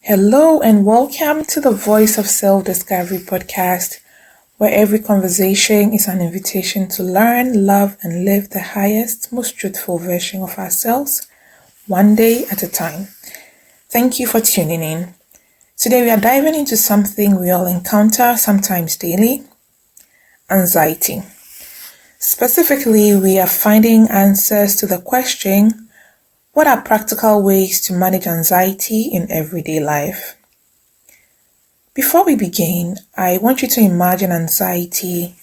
Hello and welcome to the Voice of Self-Discovery podcast, where every conversation is an invitation to learn, love, and live the highest, most truthful version of ourselves, one day at a time. Thank you for tuning in. Today we are diving into something we all encounter, sometimes daily: anxiety. Specifically, we are finding answers to the question, what are practical ways to manage anxiety in everyday life? Before we begin, I want you to imagine anxiety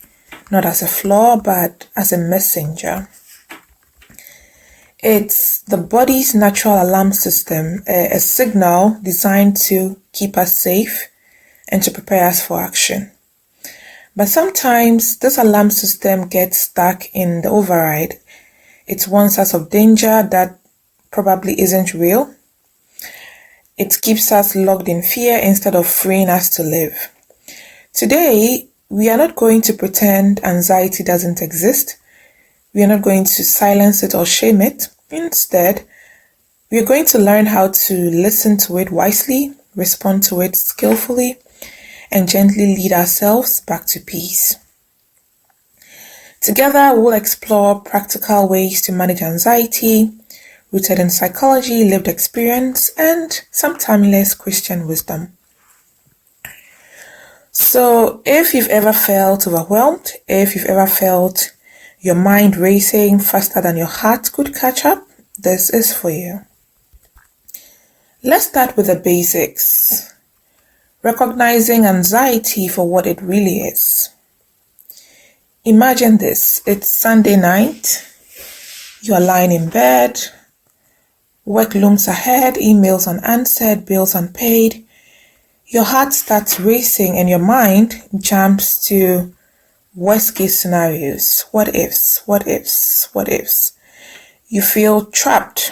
not as a flaw, but as a messenger. It's the body's natural alarm system, a signal designed to keep us safe and to prepare us for action. But sometimes this alarm system gets stuck in the override. It warns us of danger that probably isn't real. It keeps us locked in fear instead of freeing us to live. Today, we are not going to pretend anxiety doesn't exist. We are not going to silence it or shame it. Instead, we are going to learn how to listen to it wisely, respond to it skillfully, and gently lead ourselves back to peace. Together, we'll explore practical ways to manage anxiety, rooted in psychology, lived experience, and some timeless Christian wisdom. So, if you've ever felt overwhelmed, if you've ever felt your mind racing faster than your heart could catch up, this is for you. Let's start with the basics. Recognizing anxiety for what it really is. Imagine this. It's Sunday night. You are lying in bed. Work looms ahead, emails unanswered, bills unpaid. Your heart starts racing and your mind jumps to worst case scenarios. What ifs? You feel trapped.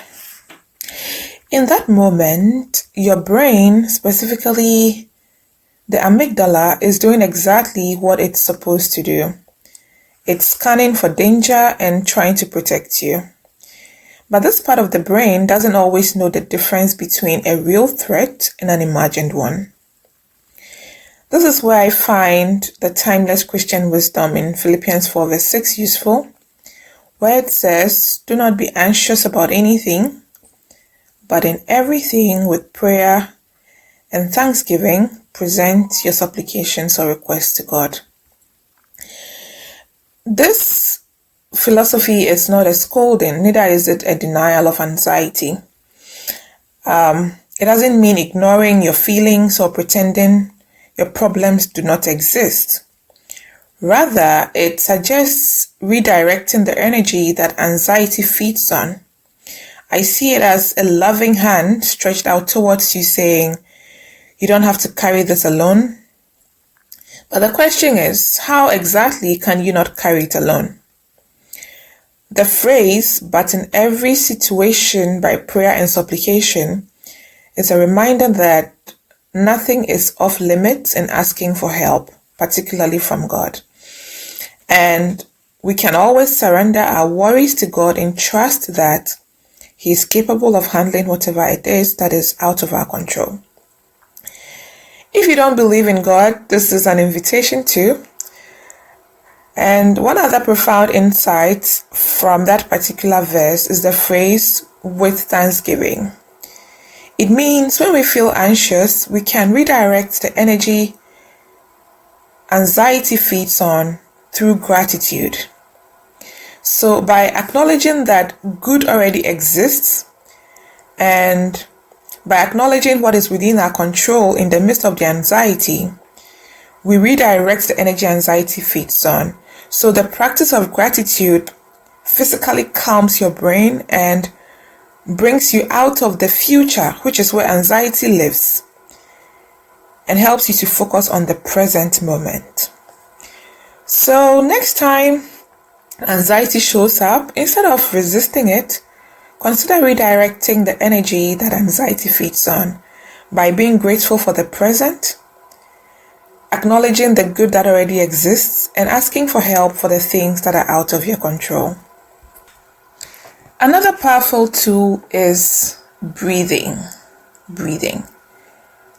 In that moment, your brain, specifically the amygdala, is doing exactly what it's supposed to do. It's scanning for danger and trying to protect you. But this part of the brain doesn't always know the difference between a real threat and an imagined one. This is where I find the timeless Christian wisdom in Philippians 4 verse 6 useful, where it says, "Do not be anxious about anything, but in everything with prayer and thanksgiving, present your supplications or requests to God." This philosophy is not a scolding, neither is it a denial of anxiety. It doesn't mean ignoring your feelings or pretending your problems do not exist. Rather, it suggests redirecting the energy that anxiety feeds on. I see it as a loving hand stretched out towards you saying, you don't have to carry this alone. But the question is, how exactly can you not carry it alone? The phrase, "but in every situation by prayer and supplication," is a reminder that nothing is off limits in asking for help, particularly from God. And we can always surrender our worries to God in trust that He is capable of handling whatever it is that is out of our control. If you don't believe in God, this is an invitation to. And one other profound insight from that particular verse is the phrase, "with thanksgiving." It means when we feel anxious, we can redirect the energy anxiety feeds on through gratitude. So by acknowledging that good already exists and by acknowledging what is within our control in the midst of the anxiety, we redirect the energy anxiety feeds on. So the practice of gratitude physically calms your brain and brings you out of the future, which is where anxiety lives, and helps you to focus on the present moment. So next time anxiety shows up, instead of resisting it, consider redirecting the energy that anxiety feeds on by being grateful for the present, acknowledging the good that already exists, and asking for help for the things that are out of your control. Another powerful tool is breathing.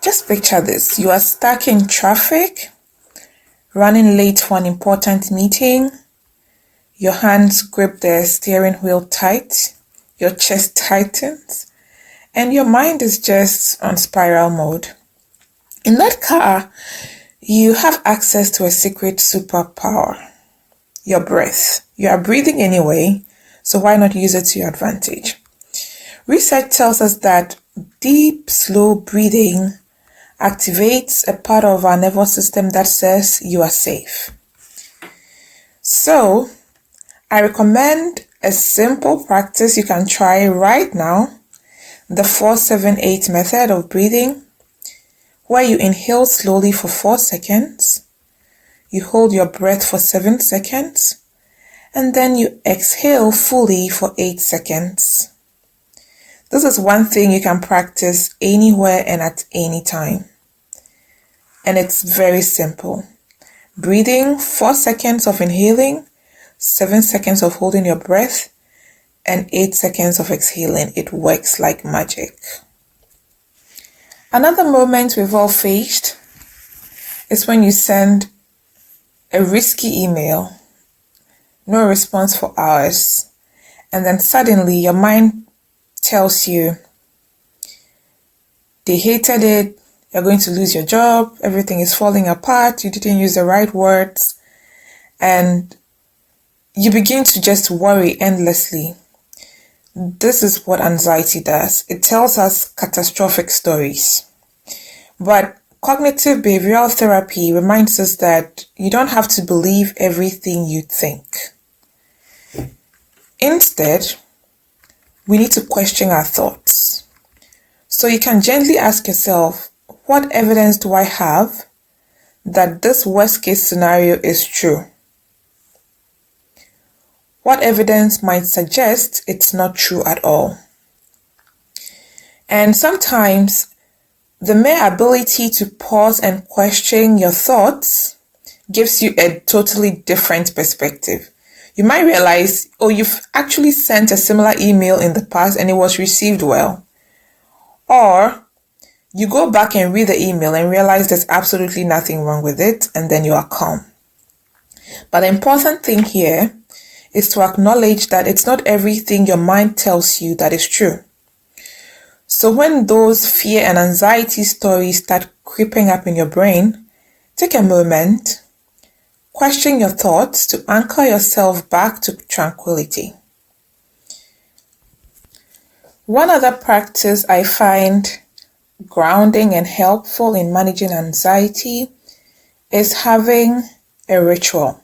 Just picture this. You are stuck in traffic, running late for an important meeting. Your hands grip the steering wheel tight, your chest tightens, and your mind is just on spiral mode. In that car, you have access to a secret superpower, your breath. You are breathing anyway, so why not use it to your advantage? Research tells us that deep, slow breathing activates a part of our nervous system that says you are safe. So, I recommend a simple practice you can try right now, the 4-7-8 method of breathing, where you inhale slowly for 4 seconds, you hold your breath for 7 seconds, and then you exhale fully for 8 seconds. This is one thing you can practice anywhere and at any time. And it's very simple. Breathing, 4 seconds of inhaling, 7 seconds of holding your breath, and 8 seconds of exhaling. It works like magic. Another moment we've all faced is when you send a risky email, no response for hours, and then suddenly your mind tells you they hated it, you're going to lose your job, everything is falling apart, you didn't use the right words, and you begin to just worry endlessly. This is what anxiety does. It tells us catastrophic stories. But cognitive behavioral therapy reminds us that you don't have to believe everything you think. Instead, we need to question our thoughts. So you can gently ask yourself, what evidence do I have that this worst case scenario is true? What evidence might suggest it's not true at all? And sometimes the mere ability to pause and question your thoughts gives you a totally different perspective. You might realize, you've actually sent a similar email in the past and it was received well. Or you go back and read the email and realize there's absolutely nothing wrong with it, and then you are calm. But the important thing here is to acknowledge that it's not everything your mind tells you that is true. So when those fear and anxiety stories start creeping up in your brain, take a moment, question your thoughts to anchor yourself back to tranquility. One other practice I find grounding and helpful in managing anxiety is having a ritual.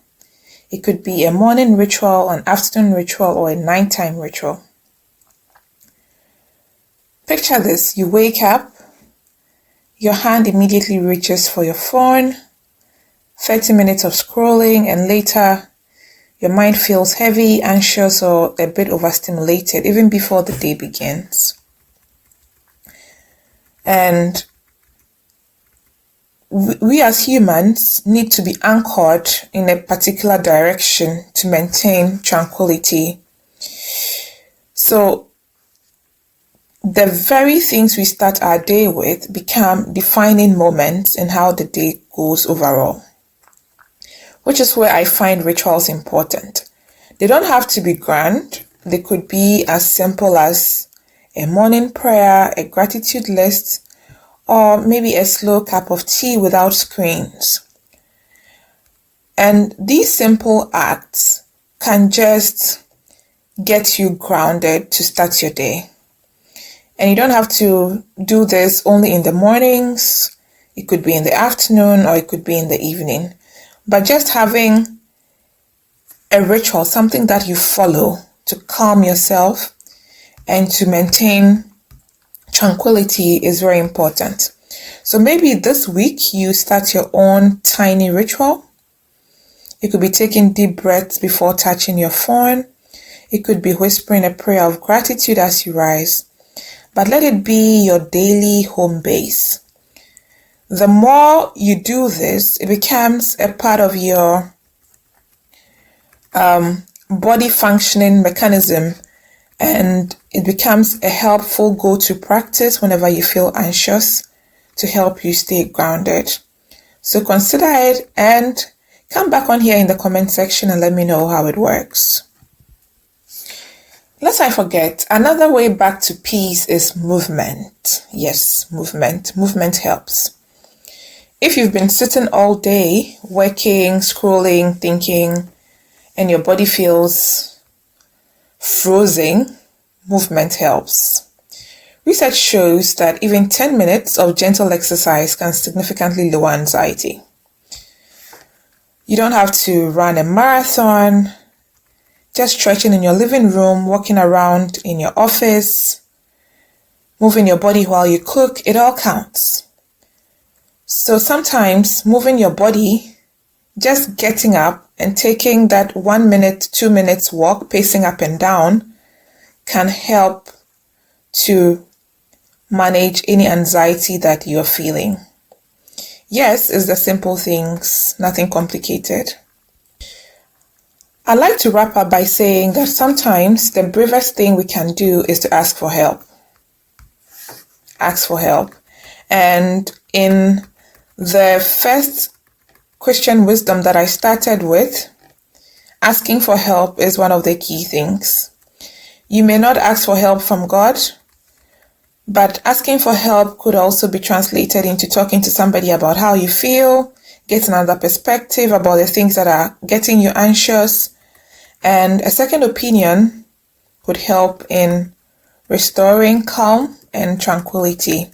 It could be a morning ritual, an afternoon ritual, or a nighttime ritual. Picture this. You wake up, your hand immediately reaches for your phone, 30 minutes of scrolling, and later your mind feels heavy, anxious, or a bit overstimulated even before the day begins. And we as humans need to be anchored in a particular direction to maintain tranquility. So the very things we start our day with become defining moments in how the day goes overall, which is where I find rituals important. They don't have to be grand. They could be as simple as a morning prayer, a gratitude list, or maybe a slow cup of tea without screens. And these simple acts can just get you grounded to start your day. And you don't have to do this only in the mornings. It could be in the afternoon or it could be in the evening. But just having a ritual, something that you follow to calm yourself and to maintain tranquility is very important. So maybe this week you start your own tiny ritual. It could be taking deep breaths before touching your phone. It could be whispering a prayer of gratitude as you rise. But let it be your daily home base. The more you do this, it becomes a part of your body functioning mechanism, and it becomes a helpful go-to practice whenever you feel anxious to help you stay grounded. So consider it and come back on here in the comment section and let me know how it works. Lest I forget, another way back to peace is movement. Yes, movement. Movement helps. If you've been sitting all day, working, scrolling, thinking, and your body feels frozen, movement helps. Research shows that even 10 minutes of gentle exercise can significantly lower anxiety. You don't have to run a marathon. Just stretching in your living room, walking around in your office, moving your body while you cook, it all counts. So sometimes moving your body, just getting up and taking that 1 minute, 2 minutes walk, pacing up and down, can help to manage any anxiety that you're feeling. Yes, it's the simple things, nothing complicated. I like to wrap up by saying that sometimes the bravest thing we can do is to ask for help. Ask for help. And in the first Christian wisdom that I started with, asking for help is one of the key things. You may not ask for help from God, but asking for help could also be translated into talking to somebody about how you feel, getting another perspective about the things that are getting you anxious. And a second opinion would help in restoring calm and tranquility.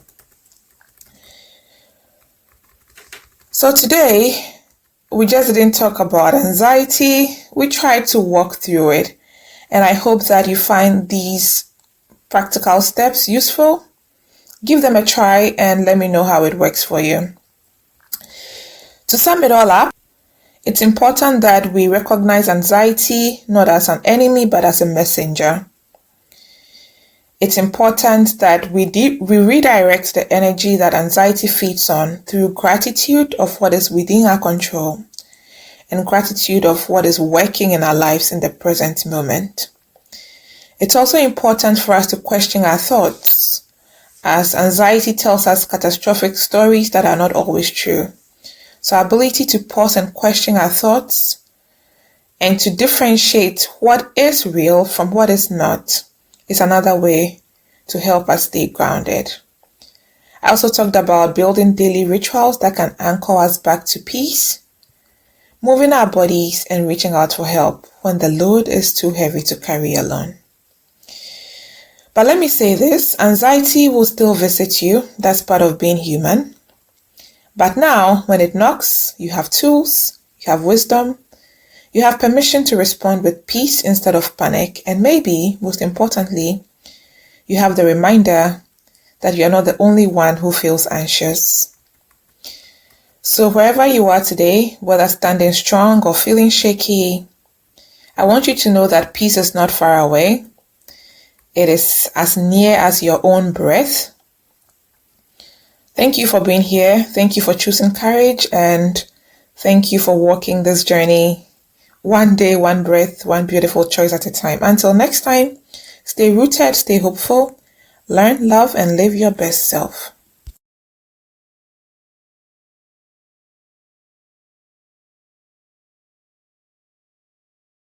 So today, we just didn't talk about anxiety. We tried to walk through it. And I hope that you find these practical steps useful. Give them a try and let me know how it works for you. To sum it all up, it's important that we recognize anxiety not as an enemy, but as a messenger. It's important that we redirect the energy that anxiety feeds on through gratitude of what is within our control and gratitude of what is working in our lives in the present moment. It's also important for us to question our thoughts, as anxiety tells us catastrophic stories that are not always true. So our ability to pause and question our thoughts and to differentiate what is real from what is not is another way to help us stay grounded. I also talked about building daily rituals that can anchor us back to peace, moving our bodies and reaching out for help when the load is too heavy to carry alone. But let me say this, anxiety will still visit you. That's part of being human. But now, when it knocks, you have tools, you have wisdom, you have permission to respond with peace instead of panic, and maybe, most importantly, you have the reminder that you're not the only one who feels anxious. So wherever you are today, whether standing strong or feeling shaky, I want you to know that peace is not far away. It is as near as your own breath. Thank you for being here. Thank you for choosing courage, and thank you for walking this journey one day, one breath, one beautiful choice at a time. Until next time, stay rooted, stay hopeful, learn, love, and live your best self.